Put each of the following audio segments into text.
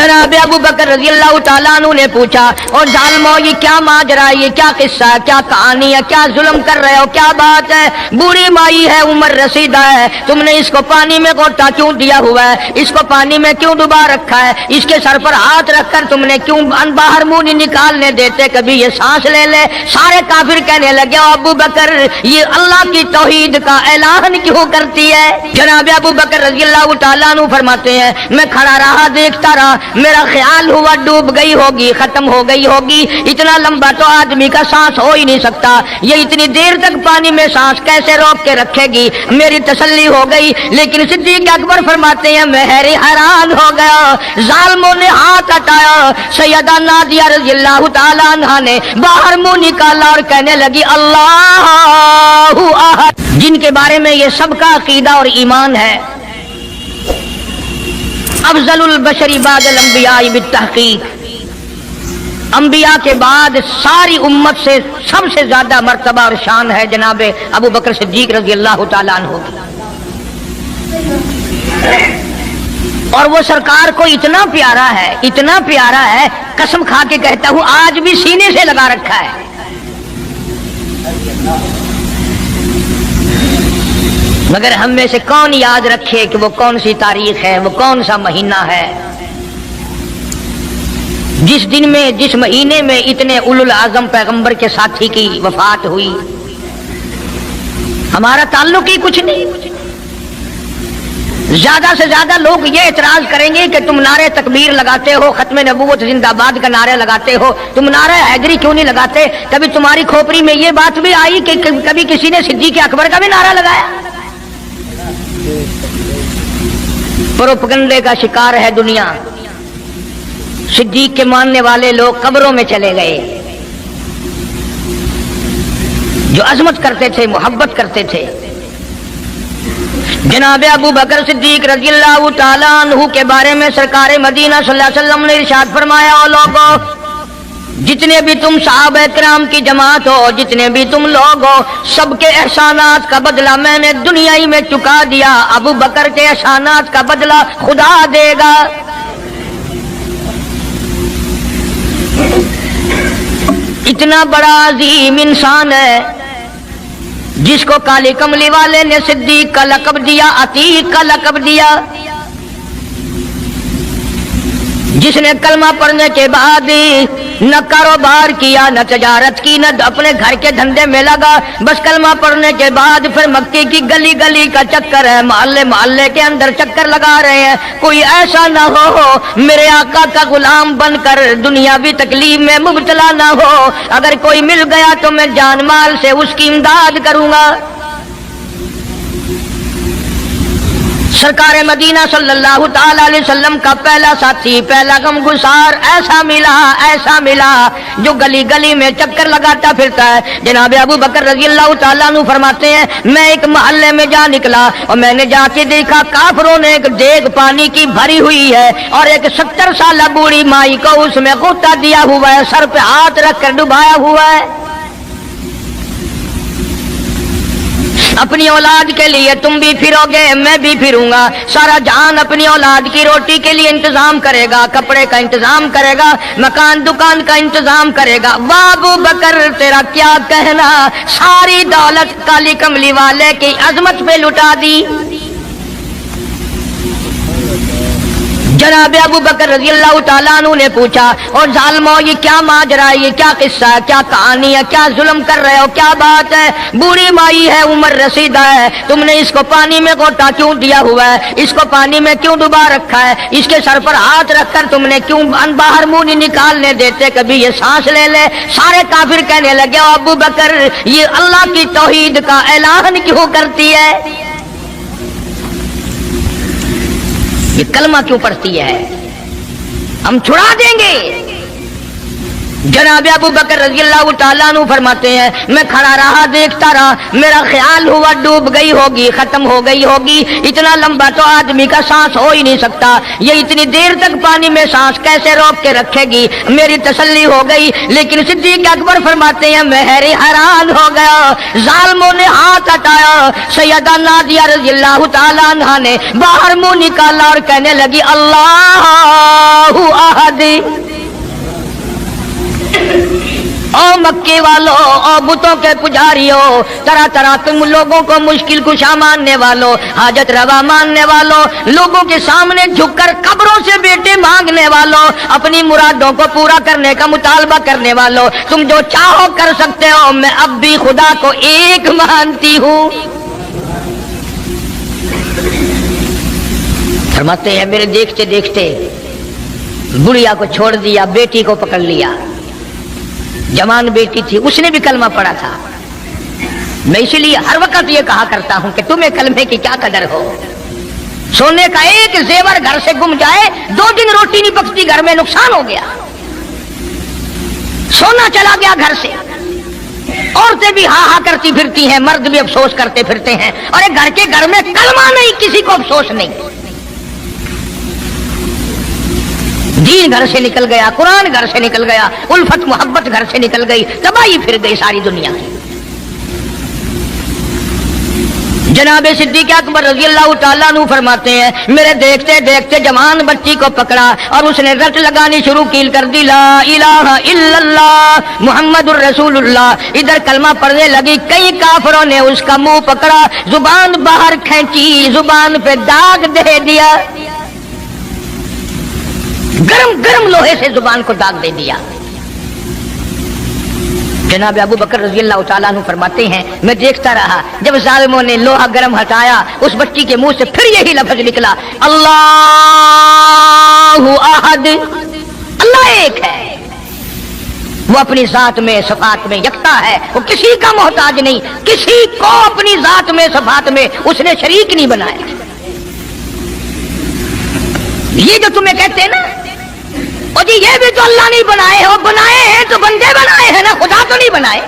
जनाब अबू बकर रजी अल्लाह तआला अन्हु ने पूछा, और जालिमो ये क्या माजरा है, ये क्या किस्सा है, क्या कहानी है, क्या जुल्म कर रहे हो, क्या बात है? बूढ़ी माई है, उम्र रसीदा है, तुमने इसको पानी में गोटा क्यों दिया हुआ है, इसको पानी में क्यों डुबा रखा है, इसके सर पर हाथ रखकर तुमने क्यों बाहर मुंह नहीं निकालने देते, कभी ये सांस ले ले। सारे काफिर कहने लगे, अबू बकर ये अल्लाह की तौहीद का ऐलान क्यों करती है? जनाब अबू बकर रजी अल्लाह तआला अन्हु फरमाते हैं, मैं खड़ा रहा, देखता रहा, मेरा ख्याल हुआ डूब गई होगी, खत्म हो गई होगी। इतना लंबा तो आदमी का सांस हो ही नहीं सकता, ये इतनी देर तक पानी में सांस कैसे रोक के रखेगी? मेरी तसल्ली हो गई। लेकिन सिद्दीक अकबर फरमाते हैं, मैं हैरान हो गया। जालिमों ने हाथ हटाया, सैयदा नादिया रज़ी अल्लाह तआला अन्हा ने बाहर मुंह निकाला और कहने लगी, अल्लाहु अहद, जिनके बारे में ये सबका अकीदा और ईमान है। अफजलुल बशरी बादल अंबिया बित्तहकीक, अंबिया के बाद सारी उम्मत से सबसे ज्यादा मर्तबा और शान है जनाब अबू बकर सिद्दीक रज़ी अल्लाह तआला अन्हु की। और वो सरकार को इतना प्यारा है, इतना प्यारा है, कसम खा के कहता हूं आज भी सीने से लगा रखा है। मगर हम में से कौन याद रखे कि वो कौन सी तारीख है, वो कौन सा महीना है जिस दिन में, जिस महीने में इतने उलुल आजम पैगंबर के साथी की वफात हुई। हमारा ताल्लुक ही कुछ नहीं। ज्यादा से ज्यादा लोग ये इतराज करेंगे कि तुम नारे तकबीर लगाते हो, खत्म नबूवत जिंदाबाद का नारे लगाते हो, तुम नारा हैदरी क्यों नहीं लगाते? कभी तुम्हारी खोपड़ी में ये बात भी आई कि कभी किसी ने सिद्दीक अकबर का भी नारा लगाया? प्रोपगंडे का शिकार है दुनिया। सिद्दीक के मानने वाले लोग कब्रों में चले गए, जो अजमत करते थे, मोहब्बत करते थे। जनाब अबू बकर सिद्दीक रज़ी अल्लाह तआला अन्हु के बारे में सरकार मदीना सल्लल्लाहु अलैहि वसल्लम ने इरशाद फरमाया, ओ लोगों, जितने भी तुम सहाबा किराम की जमात हो, जितने भी तुम लोग हो, सबके एहसानात का बदला मैंने दुनिया ही में चुका दिया। अबू बकर के एहसानात का बदला खुदा देगा। इतना बड़ा अजीम इंसान है जिसको काली कमली वाले ने सिद्दीक का लक़ब दिया, अतीक का लक़ब दिया, जिसने कलमा पढ़ने के बाद न कारोबार किया, न तजारत की, न अपने घर के धंधे में लगा, बस कलमा पढ़ने के बाद फिर मक्के की गली गली का चक्कर है, मोहल्ले मोहल्ले के अंदर चक्कर लगा रहे हैं। कोई ऐसा ना हो मेरे आका का गुलाम बनकर दुनियावी तकलीफ में मुब्तला ना हो। अगर कोई मिल गया तो मैं जान माल से उसकी इमदाद करूंगा। सरकार मदीना सल्लल्लाहु ताला अलैहि वसल्लम का पहला साथी, पहला गमगुसार ऐसा मिला जो गली गली में चक्कर लगाता फिरता है। जनाब अबू बकर रज़ी अल्लाह तआला अन्हु फरमाते हैं, मैं एक मोहल्ले में जा निकला और मैंने जाके देखा काफिरों ने एक देग पानी की भरी हुई है और एक 70 साल बूढ़ी माई को उसमें गोता दिया हुआ है, सर पे हाथ रख कर डुबाया हुआ है। अपनी औलाद के लिए तुम भी फिरोगे, मैं भी फिरूंगा। सारा जहान अपनी औलाद की रोटी के लिए इंतजाम करेगा, कपड़े का इंतजाम करेगा, मकान दुकान का इंतजाम करेगा। अबू बकर तेरा क्या कहना, सारी दौलत काली कमली वाले की अजमत पे लुटा दी। जनाब अबू बकर रज़ी अल्लाह तआला अन्हु ने पूछा, और जालिमो ये क्या माजरा है, ये क्या किस्सा है, क्या कहानी है, क्या जुल्म कर रहे हो, क्या बात है? बूढ़ी माई है, उम्र रसीदा है, तुमने इसको पानी में गोटा क्यों दिया हुआ है, इसको पानी में क्यों डुबा रखा है, इसके सर पर हाथ रखकर तुमने क्यों बाहर मुंह नहीं निकालने देते, कभी ये सांस ले ले। सारे काफिर कहने लगे, अबू बकर ये अल्लाह की तौहीद का ऐलान क्यों करती है, ये कलमा क्यों पढ़ती है, हम छुड़ा देंगे। जनाब अबू बकर रज़ी अल्लाह तआला अन्हु फरमाते हैं, मैं खड़ा रहा, देखता रहा, मेरा ख्याल हुआ डूब गई होगी, खत्म हो गई होगी। इतना लंबा तो आदमी का सांस हो ही नहीं सकता, ये इतनी देर तक पानी में सांस कैसे रोक के रखेगी? मेरी तसल्ली हो गई। लेकिन सिद्दीक अकबर फरमाते हैं, मैं हैरान हो गया। जालिमों ने हाथ हटाया, सैयदा नादिया रज़ी अल्लाह तआला अन्हा ने बाहर मुंह निकाला और कहने लगी, अल्लाहु अहद। ओ मक्के वालों, ओ बुतों के पुजारियों, तरह तरह तुम लोगों को मुश्किल कुशा मानने वालों, हाजत रवा मानने वालों, लोगों के सामने झुककर कब्रों से बेटे मांगने वालों, अपनी मुरादों को पूरा करने का मुतालबा करने वालों, तुम जो चाहो कर सकते हो, मैं अब भी खुदा को एक मानती हूँ। फरमाते हैं मेरे देखते देखते बुढ़िया को छोड़ दिया, बेटी को पकड़ लिया। जवान बेटी थी, उसने भी कलमा पढ़ा था। मैं इसलिए हर वक्त ये कहा करता हूं कि तुम्हें कलमे की क्या कदर हो। सोने का एक जेवर घर से गुम जाए, 2 दिन रोटी नहीं पकती, घर में नुकसान हो गया। सोना चला गया घर से, औरतें भी हा हा करती फिरती हैं, मर्द भी अफसोस करते फिरते हैं, और एक घर के घर में कलमा नहीं, किसी को अफसोस नहीं। दीन घर से निकल गया, कुरान घर से निकल गया, उल्फत मोहब्बत घर से निकल गई, तबाही फिर गई सारी दुनिया की। जनाबे सिद्दीक़ अकबर रज़ी अल्लाह ताला अन्हु फरमाते हैं मेरे देखते देखते जवान बच्ची को पकड़ा और उसने रट लगानी शुरू की कर दी, ला इलाहा इल्लल्लाह मुहम्मदुर रसूलुल्लाह। इधर कलमा पढ़ने लगी, कई काफिरों ने उसका मुंह पकड़ा, जुबान बाहर खींची, जुबान पे दाग दे दिया, गरम गरम लोहे से जुबान को दाग दे दिया। जनाब अबू बकर रज़ी अल्लाह ताला अन्हु फरमाते हैं मैं देखता रहा, जब जालिमों ने लोहा गरम हटाया, उस बच्ची के मुंह से फिर यही लफ्ज निकला, अल्लाहु अहद, अल्लाह एक है। वो अपनी जात में सफात में यकता है, वो किसी का मोहताज नहीं, किसी को अपनी जात में सफात में उसने शरीक नहीं बनाया। ये जो तुम्हें कहते हैं ना, और जी ये भी तो अल्लाह नहीं बनाए हो, बनाए हैं तो बंदे बनाए हैं ना, खुदा तो नहीं बनाए।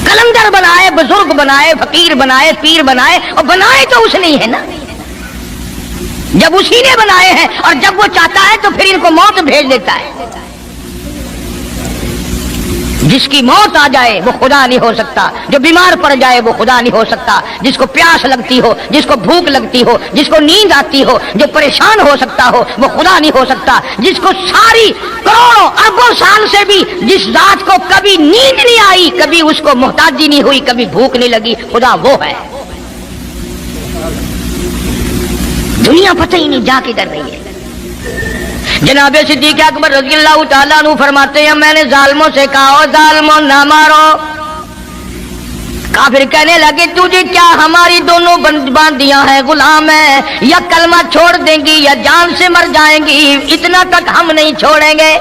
कलंदर बनाए, बुजुर्ग बनाए, फकीर बनाए, पीर बनाए, और बनाए तो उसने ही है ना। जब उसी ने बनाए हैं और जब वो चाहता है तो फिर इनको मौत भेज देता है। जिसकी मौत आ जाए वो खुदा नहीं हो सकता, जो बीमार पड़ जाए वो खुदा नहीं हो सकता, जिसको प्यास लगती हो, जिसको भूख लगती हो, जिसको नींद आती हो, जो परेशान हो सकता हो वो खुदा नहीं हो सकता। जिसको सारी करोड़ों अरबों साल से भी जिस रात को कभी नींद नहीं आई, कभी उसको मोहताजी नहीं हुई, कभी भूख नहीं लगी, खुदा वो है। दुनिया पता ही नहीं जा किधर रही है। जनाबे सिद्दीक़ अकबर रज़ी अल्लाह ताला अन्हु फरमाते हैं मैंने जालिमों से कहा, जालिमों ना मारो। काफिर कहने लगे तुझे क्या हमारी दोनों बांदियां हैं, गुलाम है, या कलमा छोड़ देंगी या जान से मर जाएंगी, इतना तक हम नहीं छोड़ेंगे।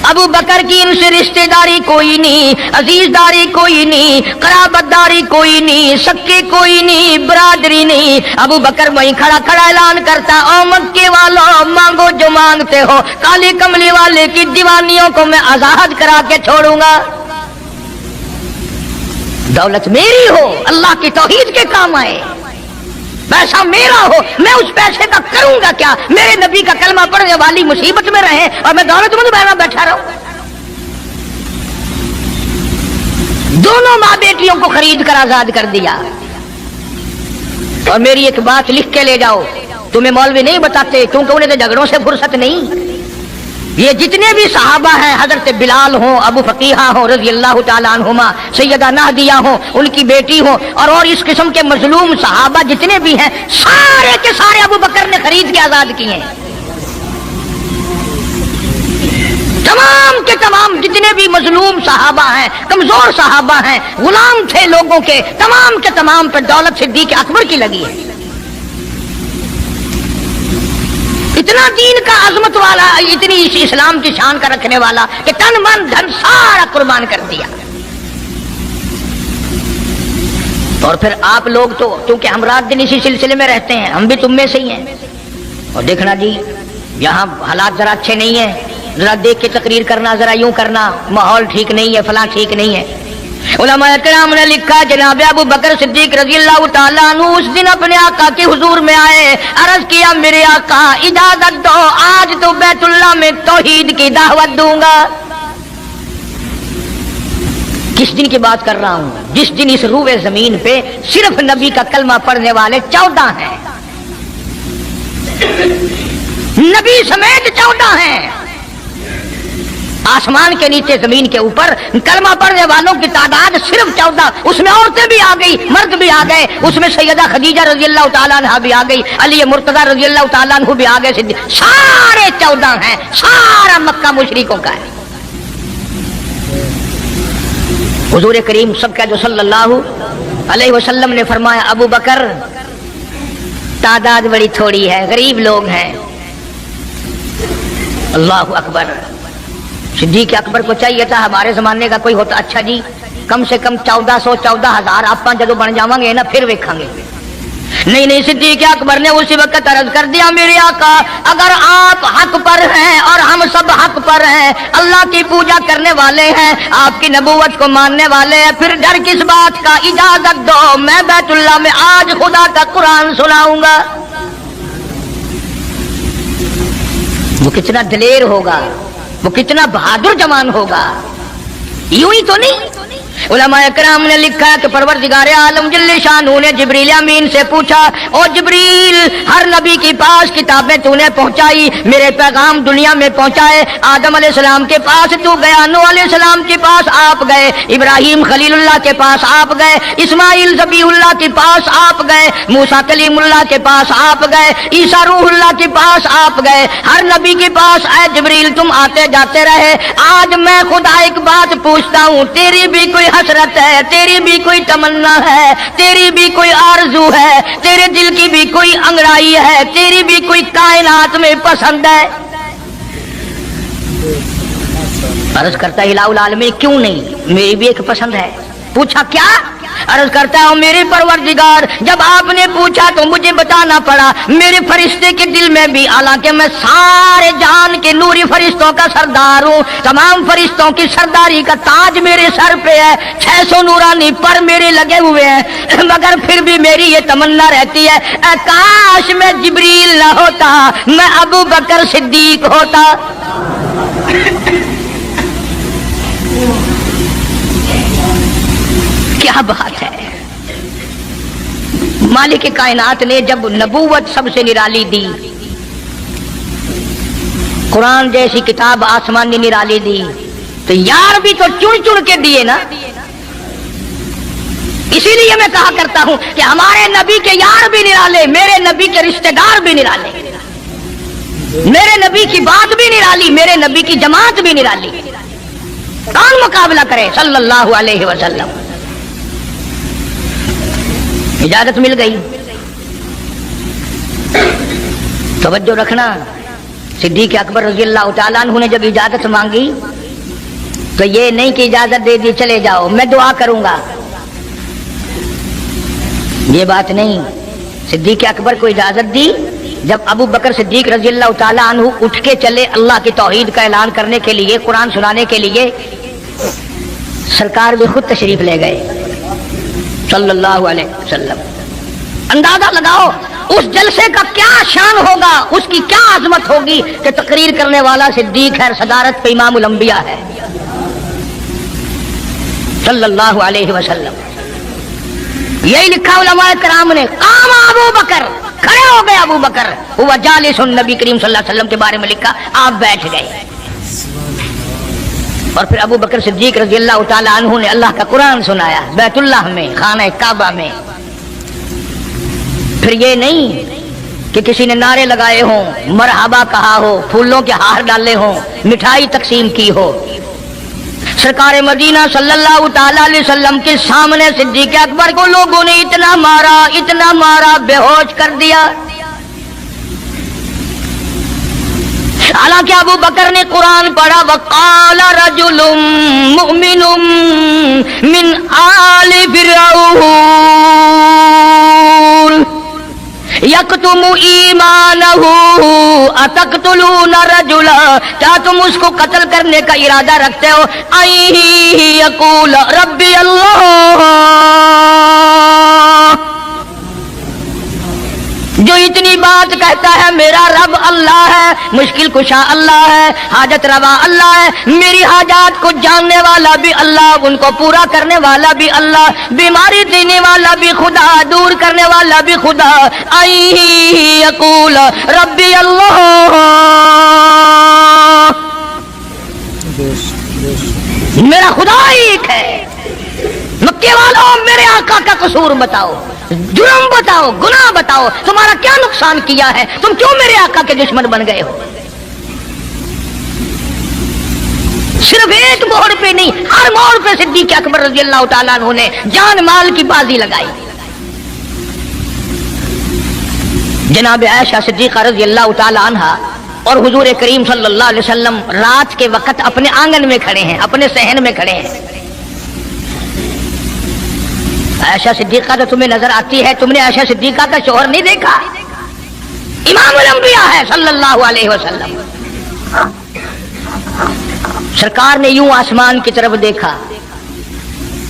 अबू बकर की इनसे रिश्तेदारी कोई नहीं, अजीजदारी कोई नहीं, कराबतदारी कोई नहीं, सक्के कोई नहीं, बरादरी नहीं। अबू बकर वहीं खड़ा खड़ा ऐलान करता, ओ मक्के वालों मांगो जो मांगते हो, काली कमली वाले की दीवानियों को मैं आजाद करा के छोड़ूंगा। दौलत मेरी हो, अल्लाह की तौहीद के काम आए, पैसा मेरा हो, मैं उस पैसे का करूंगा क्या? मेरे नबी का कलमा पढ़ने वाली मुसीबत में रहे और मैं दौलतमंद बना बैठा रहूं। दोनों माँ बेटियों को खरीद कर आजाद कर दिया। और मेरी एक बात लिख के ले जाओ, तुम्हें मौलवी नहीं बताते क्योंकि उन्हें तो झगड़ों से फुर्सत नहीं। ये जितने भी सहाबा हैं, हजरत बिलाल हो, अबू फकीहा हो रज़ी अल्लाह ताला अन्हुमा, सैयदा नादिया हो, उनकी बेटी हो, और इस किस्म के मजलूम सहाबा जितने भी हैं, सारे के सारे अबू बकर ने खरीद के आजाद किए हैं। तमाम के तमाम जितने भी मजलूम सहाबा हैं, कमजोर सहाबा हैं, गुलाम थे लोगों के, तमाम के तमाम पर दौलत सिद्दीक़ अकबर की लगी है। इतना दीन का अजमत वाला, इतनी इस्लाम की शान का रखने वाला कि तन मन धन सारा कुर्बान कर दिया। और फिर आप लोग तो क्योंकि हम रात दिन इसी सिलसिले में रहते हैं, हम भी तुम में से ही हैं। और देखना जी यहाँ हालात जरा अच्छे नहीं है, जरा देख के तकरीर करना, जरा यूं करना, माहौल ठीक नहीं है, फलां ठीक नहीं है। उलमा इकराम ने लिखा जनाब अबू बकर सिद्दीक रज़ी अल्लाह ताला अन्हु उस दिन अपने आका के हुजूर में आए, अर्ज किया मेरे आका इजाजत दो, आज तो बैतुल्लाह में तौहीद की दावत दूंगा। किस दिन की बात कर रहा हूं? जिस दिन इस रूए जमीन पे सिर्फ नबी का कलमा पढ़ने वाले 14 हैं। نبی سمیت 14 ہیں آسمان کے نیچے زمین کے اوپر کلمہ پڑھنے والوں کی تعداد صرف 14. اس میں عورتیں بھی آ گئی، مرد بھی آ گئے، اس میں سیدہ خدیجہ رضی اللہ تعالیٰ عنہ بھی آ گئی، علی مرتضیٰ رضی اللہ تعالیٰ عنہ بھی آ گئے، سارے 14 ہیں. سارا مکہ مشرکوں کا ہے. حضور کریم سب کا جو صلی اللہ علیہ وسلم نے فرمایا ابو بکر تعداد بڑی تھوڑی ہے، غریب لوگ ہیں. اللہ اکبر. صدیق اکبر کو چاہیے تھا ہمارے زمانے کا کوئی ہوتا اچھا جی کم سے کم 1400 14,000 آپ جدو بن جاؤں گے نا پھر ویکھاں گے. نہیں صدیق اکبر نے اسی وقت عرض کر دیا میرے آقا اگر آپ حق پر ہیں اور ہم سب حق پر ہیں، اللہ کی پوجا کرنے والے ہیں، آپ کی نبوت کو ماننے والے ہیں، پھر ڈر کس بات کا؟ اجازت دو میں بیت اللہ میں آج خدا کا قرآن سناؤں گا. وہ کتنا دلیر ہوگا، وہ کتنا بہادر جوان ہوگا. یوں ہی تو نہیں. علماء کرام نے لکھا ہے کہ پروردگار عالم جل شانہ نے جبریل امین سے پوچھا او جبریل ہر نبی کے پاس کتابیں تو نے پہنچائی، میرے پیغام دنیا میں پہنچائے. آدم علیہ السلام کے پاس تو گیا، نوح علیہ السلام کے پاس آپ گئے، ابراہیم خلیل اللہ کے پاس آپ گئے، اسماعیل ذبیح اللہ کے پاس آپ گئے، موسیٰ کلیم اللہ کے پاس آپ گئے، عیسیٰ روح اللہ کے پاس آپ گئے. ہر نبی کے پاس اے جبریل تم آتے جاتے رہے. آج میں خدا ایک بات پوچھتا ہوں، تیری بھی کوئی حسرت ہے، تیری بھی کوئی تمنا ہے، تیری بھی کوئی آرزو ہے، تیرے دل کی بھی کوئی انگڑائی ہے، تیری بھی کوئی کائنات میں پسند ہے؟ عرض کرتا الہ العالمین کیوں نہیں، میری بھی ایک پسند ہے. پوچھا کیا؟ عرض کرتا ہوں میرے پروردگار جب آپ نے پوچھا تو مجھے بتانا پڑا میرے فرشتے کے دل میں بھی، حالانکہ میں سارے جہان کے نوری فرشتوں کا سردار ہوں، تمام فرشتوں کی سرداری کا تاج میرے سر پہ ہے، 600 نورانی پر میرے لگے ہوئے ہیں، مگر پھر بھی میری یہ تمنا رہتی ہے اے کاش میں جبریل نہ ہوتا، میں ابو بکر صدیق ہوتا. کیا بات ہے. مالک کائنات نے جب نبوت سب سے نرالی دی، قرآن جیسی کتاب آسمانی نرالی دی، تو یار بھی تو چن چن کے دیے نا. اسی لیے میں کہا کرتا ہوں کہ ہمارے نبی کے یار بھی نرالے، میرے نبی کے رشتہ دار بھی نرالے، میرے نبی کی بات بھی نرالی، میرے نبی کی جماعت بھی نرالی. کون مقابلہ کرے صلی اللہ علیہ وسلم. اجازت مل گئی. توجہ رکھنا، صدیق اکبر رضی اللہ تعالیٰ عنہ نے جب اجازت مانگی تو یہ نہیں کہ اجازت دے دی چلے جاؤ میں دعا کروں گا، یہ بات نہیں. صدیق اکبر کو اجازت دی. جب ابو بکر صدیق رضی اللہ تعالیٰ عنہ اٹھ کے چلے اللہ کی توحید کا اعلان کرنے کے لیے، قرآن سنانے کے لیے، سرکار بھی خود تشریف لے گئے صلی اللہ علیہ وسلم. اندازہ لگاؤ اس جلسے کا کیا شان ہوگا، اس کی کیا عظمت ہوگی کہ تقریر کرنے والا صدیق ہے، صدارت پہ امام الانبیاء ہے صلی اللہ علیہ وسلم. یہی لکھا علماء کرام نے، قام ابو بکر، کھڑے ہو گئے ابو بکر، ہوا جالس، نبی کریم صلی اللہ علیہ وسلم کے بارے میں لکھا آپ بیٹھ گئے. اور پھر ابو بکر صدیق رضی اللہ تعالیٰ عنہ نے اللہ کا قرآن سنایا بیت اللہ میں، خانہ کعبہ میں. پھر یہ نہیں کہ کسی نے نعرے لگائے ہوں، مرحبا کہا ہو، پھولوں کے ہار ڈالے ہوں، مٹھائی تقسیم کی ہو. سرکار مدینہ صلی اللہ تعالیٰ علیہ وسلم کے سامنے صدیق اکبر کو لوگوں نے اتنا مارا بے ہوش کر دیا. حالانکہ ابو بکر نے قرآن پڑھا وقال رجل مؤمن من آل فرعون یکتم ایمانہ اتقتلون رجلا، کیا تم اس کو قتل کرنے کا ارادہ رکھتے ہو ان یقول ربی اللہ، جو اتنی بات کہتا ہے میرا رب اللہ ہے، مشکل کشا اللہ ہے، حاجت روا اللہ ہے، میری حاجات کو جاننے والا بھی اللہ، ان کو پورا کرنے والا بھی اللہ، بیماری دینے والا بھی خدا، دور کرنے والا بھی خدا. यकूल रब्बी अल्लाह। मेरा खुदा एक है। मक्के वालों, मेरे आका का कसूर बताओ, जुर्म बताओ, गुनाह बताओ, तुम्हारा क्या नुकसान किया है, तुम क्यों मेरे आका के दुश्मन बन गए हो। सिर्फ एक मोड़ पे नहीं, हर मोड़ पे सिद्दीक अकबर रज़ी अल्लाह तआला अन्हु ने जान माल की बाजी लगाई। जनाब आयशा सिद्दीक़ा रज़ी अल्लाह तआला अन्हा और हुजूर करीम सल्लल्लाहु अलैहि वसल्लम रात के वक्त अपने आंगन में खड़े हैं, अपने सहन में खड़े हैं। आयशा सिद्दीक़ा तो तुम्हें नजर आती है, तुमने आयशा सिद्दीक़ा का शौहर नहीं देखा? इमामुल अंबिया है सल्लल्लाहु अलैहि वसल्लम। सरकार ने यूं आसमान की तरफ देखा।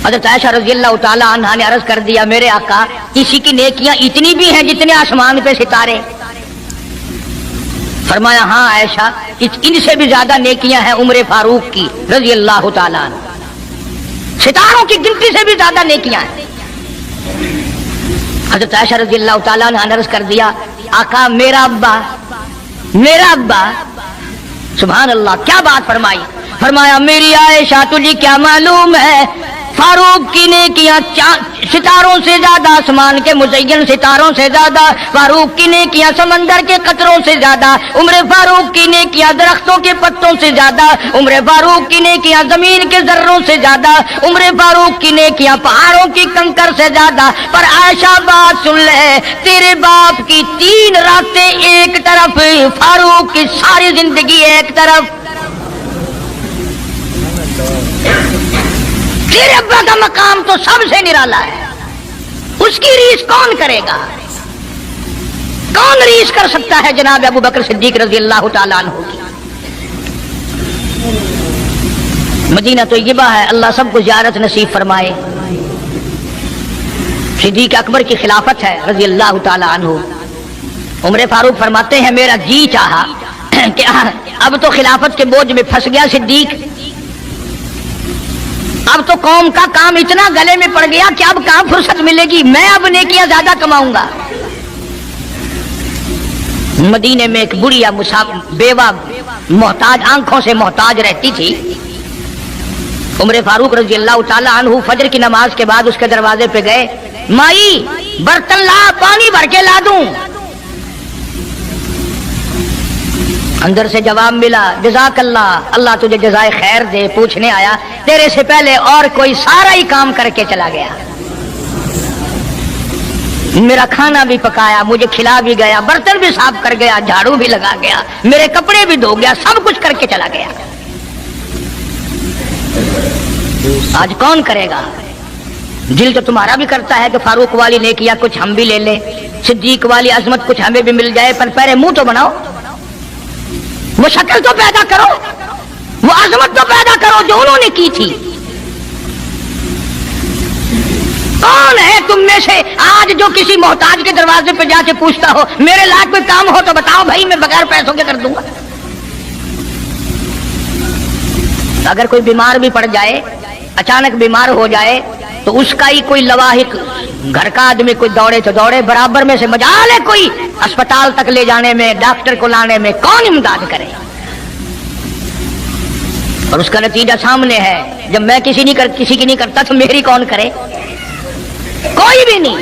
हज़रत आयशा रज़ी अल्लाह तआला अन्हा ने अर्ज कर दिया, मेरे आका, किसी की नेकियां इतनी भी हैं जितने आसमान पे सितारे? फरमाया, हाँ आयशा, इनसे भी ज्यादा नेकियां हैं उम्र फारूक की रज़ी अल्लाह तआला अन्हा। सितारों की गिनती से भी ज्यादा नेकियां हैं। हज़रत आयशा रज़ी अल्लाह तआला अन्हा ने अर्ज कर दिया, आका मेरा अब्बा। सुभान अल्लाह, क्या बात फरमाई। फरमाया, मेरी आयशा, तुझे क्या मालूम है, फारूक की नेकियां सितारों से ज्यादा, आसमान के मुज़य्यन सितारों से ज्यादा, फारूक की नेकियां समंदर के कतरों से ज्यादा, उम्र फारूक की नेकियां दरख्तों के पत्तों से ज्यादा, उम्र फारूक की नेकियां जमीन के जर्रों से ज्यादा, उम्र फारूक की नेकियां पहाड़ों की कंकर से ज्यादा। पर आयशा बात सुन ले, तेरे बाप की 3 रातें एक तरफ, फारूक की सारी जिंदगी एक तरफ। तेरे अब्बा का मकाम तो सबसे निराला है, उसकी रीस कौन करेगा? कौन रीस कर सकता है जनाब अबू बकर सिद्दीक रज़ी अल्लाह तआला अन्हु की। मदीना तो यिबा है, अल्लाह सबको ज़ियारत नसीब फरमाए। सिद्दीक अकबर की खिलाफत है रज़ी अल्लाह तआला अन्हु। उमर फारूक फरमाते हैं, मेरा जी चाहा कि अब तो खिलाफत के बोझ में फंस गया सिद्दीक, अब तो कौम का काम इतना गले में पड़ गया कि अब कहां फुर्सत मिलेगी, मैं अब नेकियां ज्यादा कमाऊंगा। मदीने में एक बुढ़िया बेवा मोहताज, आंखों से मोहताज रहती थी। उमर फारूक रज़ी अल्लाह तआला अन्हु फजर की नमाज के बाद उसके दरवाजे पे गए, माई बर्तन ला, पानी भर के ला दूं। अंदर से जवाब मिला, जज़ाकल्लाह, अल्लाह तुझे जज़ाए खैर दे, पूछने आया तेरे से पहले और कोई सारा ही काम करके चला गया, मेरा खाना भी पकाया, मुझे खिला भी गया, बर्तन भी साफ कर गया, झाड़ू भी लगा गया, मेरे कपड़े भी धो गया, सब कुछ करके चला गया। आज कौन करेगा? दिल तो तुम्हारा भी करता है कि फारूक वाली ने किया, कुछ हम भी ले ले, सिद्दीक वाली अजमत कुछ हमें भी मिल जाए, पर पहले मुंह तो बनाओ, वो शक्ल तो पैदा करो, वो अजमत तो पैदा करो जो उन्होंने की थी। कौन है तुम में से आज जो किसी मोहताज के दरवाजे पे जाके पूछता हो, मेरे लायक कोई काम हो तो बताओ भाई, मैं बगैर पैसों के कर दूंगा। अगर कोई बीमार भी पड़ जाए, अचानक बीमार हो जाए, तो उसका ही कोई लवाहिक, घर का आदमी कोई दौड़े तो दौड़े, बराबर में से मजाल है कोई अस्पताल तक ले जाने में, डॉक्टर को लाने में, कौन इमदाद करे? और उसका नतीजा सामने है, जब मैं किसी की नहीं करता तो मेरी कौन करे? कोई भी नहीं।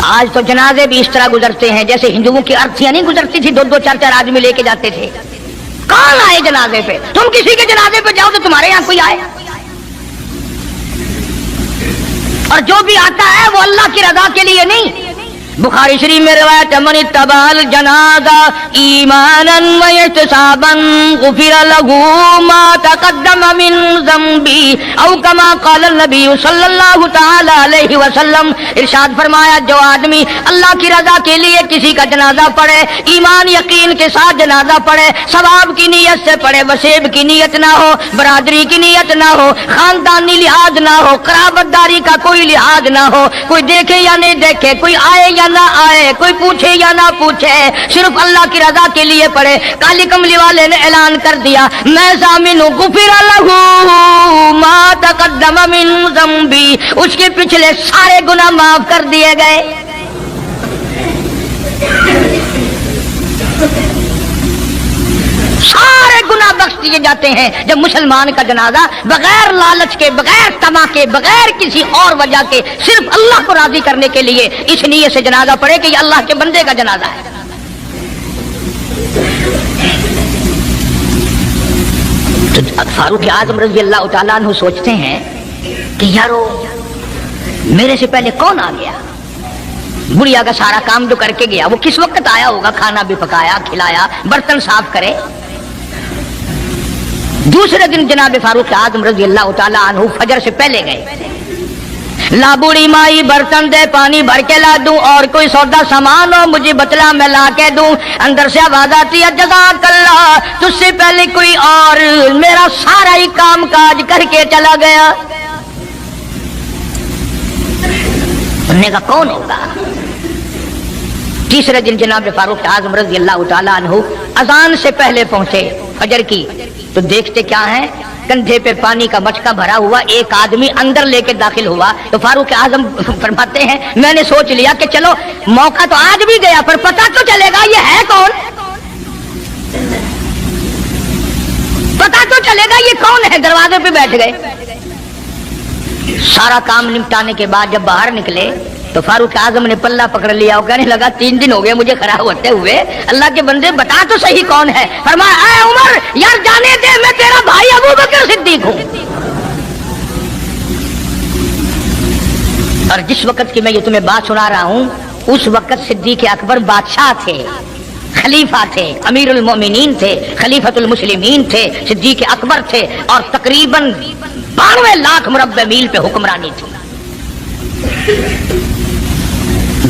आज तो जनाजे भी इस तरह गुजरते हैं जैसे हिंदुओं की अर्थियां नहीं गुजरती थी, 2-2 4-4 आदमी लेके जाते थे। कौन आए जनाजे पे? तुम किसी के जनाजे पे जाओ तो तुम्हारे यहां कोई आए, और जो भी आता है वो अल्लाह की रजा के लिए नहीं। बुखारी शरीफ में रिवायत है, मन इत्तबाल जनाजा ईमानन व इहतिसाबन गुफिर लहू मा तक़द्दम मिन ज़ंबी औ कमा क़ाल नबी सल्लल्लाहु तआला अलैहि वसल्लम। इरशाद फरमाया, जो आदमी अल्लाह की रजा के लिए किसी का जनाजा पढ़े, ईमान यकीन के साथ जनाजा पढ़े, सवाब की नीयत से पढ़े, वसेब की नीयत ना हो, बरादरी की नीयत ना हो, खानदानी लिहाज ना हो, कराबतदारी का कोई लिहाज ना हो, कोई देखे या नहीं देखे, कोई आए या ना आए, कोई पूछे या ना पूछे, सिर्फ अल्लाह की रजा के लिए पढ़े। काली कमली वाले ने ऐलान कर दिया, मैं ज़ामिनु गुफिर लहू मा तक़द्दम मिन ज़ंबी, उसके पिछले सारे गुनाह माफ कर दिए गए। سارے گناہ بخش دیے جاتے ہیں جب مسلمان کا جنازہ بغیر لالچ کے، بغیر طمع کے، بغیر کسی اور وجہ کے، صرف اللہ کو راضی کرنے کے لیے اس نیت سے جنازہ پڑھے کہ یہ اللہ کے بندے کا جنازہ ہے۔ تو فاروق اعظم رضی اللہ تعالیٰ عنہ سوچتے ہیں کہ یارو میرے سے پہلے کون آ گیا؟ بڑھیا کا سارا کام جو کر کے گیا وہ کس وقت آیا ہوگا؟ کھانا بھی پکایا، کھلایا، برتن صاف کرے۔ دوسرے دن جناب فاروق اعظم رضی اللہ تعالیٰ عنہ فجر سے پہلے گئے۔ لا بوڑھی مائی برتن دے، پانی بھر کے لا دوں، اور کوئی سودا سامان ہو مجھے بتلا میں لا کے دوں۔ اندر سے آواز آتی ہے جزاک اللہ، تجھ سے پہلے کوئی اور میرا سارا ہی کام کاج کر کے چلا گیا۔ انہوں کا کون ہوگا؟ تیسرے دن جناب فاروق اعظم رضی اللہ تعالیٰ عنہ اذان سے پہلے پہنچے فجر کی، تو دیکھتے کیا ہے؟ کندھے پہ پانی کا مٹکا بھرا ہوا ایک آدمی اندر لے کے داخل ہوا۔ تو فاروق اعظم فرماتے ہیں میں نے سوچ لیا کہ چلو موقع تو آج بھی گیا پر پتہ تو چلے گا یہ ہے کون، پتہ تو چلے گا یہ کون ہے۔ دروازے پہ بیٹھ گئے۔ سارا کام نمٹانے کے بعد جب باہر نکلے تو فاروق اعظم نے پلہ پکڑ لیا اور کہنے لگا 3 دن ہو گئے مجھے کھڑا ہوتے ہوئے، اللہ کے بندے بتا تو صحیح کون ہے۔ فرمایا اے عمر یار جانے دے، میں تیرا بھائی ابو بکر صدیق ہوں۔ اور جس وقت کی میں یہ تمہیں بات سنا رہا ہوں اس وقت صدیق اکبر بادشاہ تھے، خلیفہ تھے، امیر المومنین تھے، خلیفۃ المسلمین تھے، صدیق اکبر تھے، اور تقریباً 92 لاکھ مربع میل پہ حکمرانی تھی۔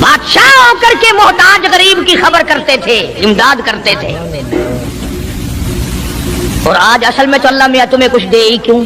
بادشاہ ہو کر کے محتاج غریب کی خبر کرتے تھے، امداد کرتے تھے۔ اور آج اصل میں تو اللہ میاں تمہیں کچھ دے ہی کیوں؟